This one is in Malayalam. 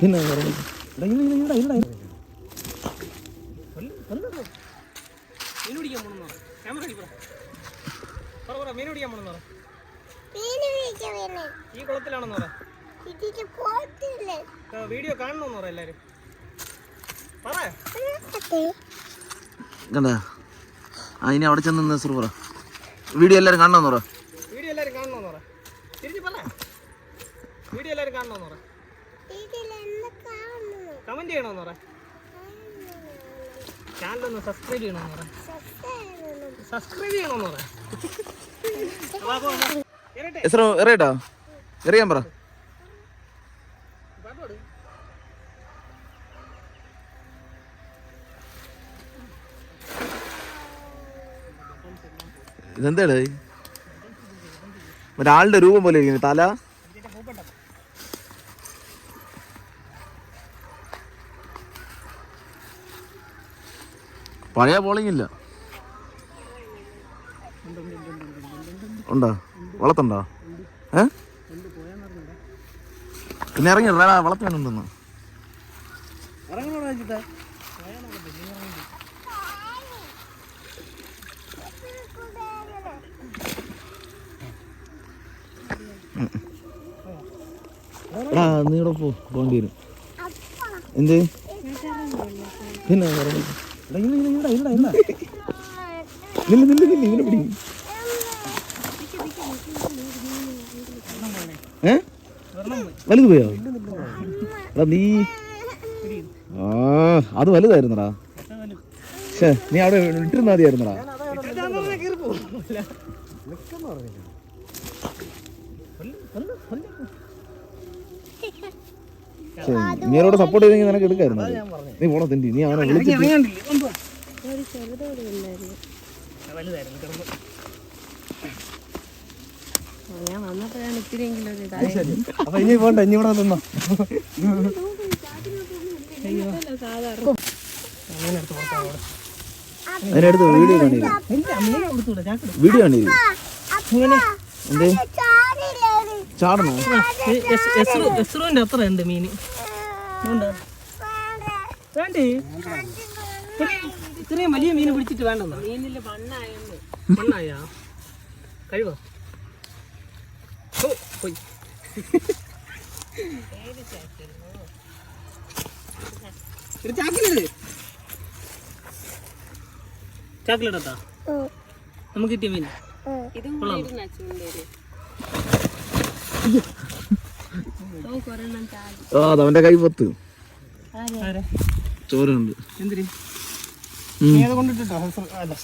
പിന്നെ ഈ കുളത്തിലാണെന്ന് പറ. വീഡിയോ കാണണമെന്ന് പറ എല്ലാരും. കണ്ടാ ഇനി അവിടെ ചെന്ന് നെസർ പറ. വീഡിയോ എല്ലാരും കാണണമെന്ന് പറ. വീഡിയോ എല്ലാരും കാണണമെന്ന് പറ. തിരിച്ച് പറ. വീഡിയോ എല്ലാരും കാണണമെന്ന് പറ. കമന്റ് ചെയ്യണമെന്ന് പറ. ചാനലൊന്ന് സബ്സ്ക്രൈബ് ചെയ്യണമെന്ന് പറ. സബ്സ്ക്രൈബ് ചെയ്യണമെന്ന് പറ. എറിയട്ടോ എറിയാൻ പറ. ഇതെന്താ ഒരാളുടെ രൂപം പോലെ ഇരിക്കുന്നു. തല പഴയ ബോളിംഗ് ഇല്ല. ഉണ്ടോ വളത്തുണ്ടോ? പിന്നെ ഇറങ്ങി വളർത്തി വേണമെന്ന് നീടെ പോകേണ്ടി വരും. എന്ത് പിന്നെ ഇവനെ പിടി. വലുത് പോയോ? നീ അത് വലുതായിരുന്നടാ. നീ അവിടെ ഇട്ടിരുന്ന മതിയായിരുന്നടാ. നീരോട് സപ്പോർട്ട് ചെയ്തെങ്കിൽ നിനക്ക് എടുക്കായിരുന്നു. നീ പോണ തിണ്ടി. നീ അവനെ വിളിച്ചിട്ട് അപ്പൊ ഇനി പോണ്ട. ഇനി ഇവിടെ നിന്നോ. അതിനടുത്ത് വീഡിയോ കാണില്ല. വീഡിയോ കാണില്ല. എന്തേ ചാടണോ? എസ്റുവിന്റെ അത്ര ഉണ്ട് മീന്. വേണ്ടേ ഇത്രയും വലിയ മീൻ പിടിച്ചിട്ട് വേണ്ടെന്നോ? മണ്ണായ കഴിവോ? പോയി ചാക്കിലിടത്താ നമുക്ക് കിട്ടിയ മീൻ. അവന്റെ കൈ പൊത്ത് ചോറുണ്ട്. എന്തിന് കൊണ്ടിട്ടോ?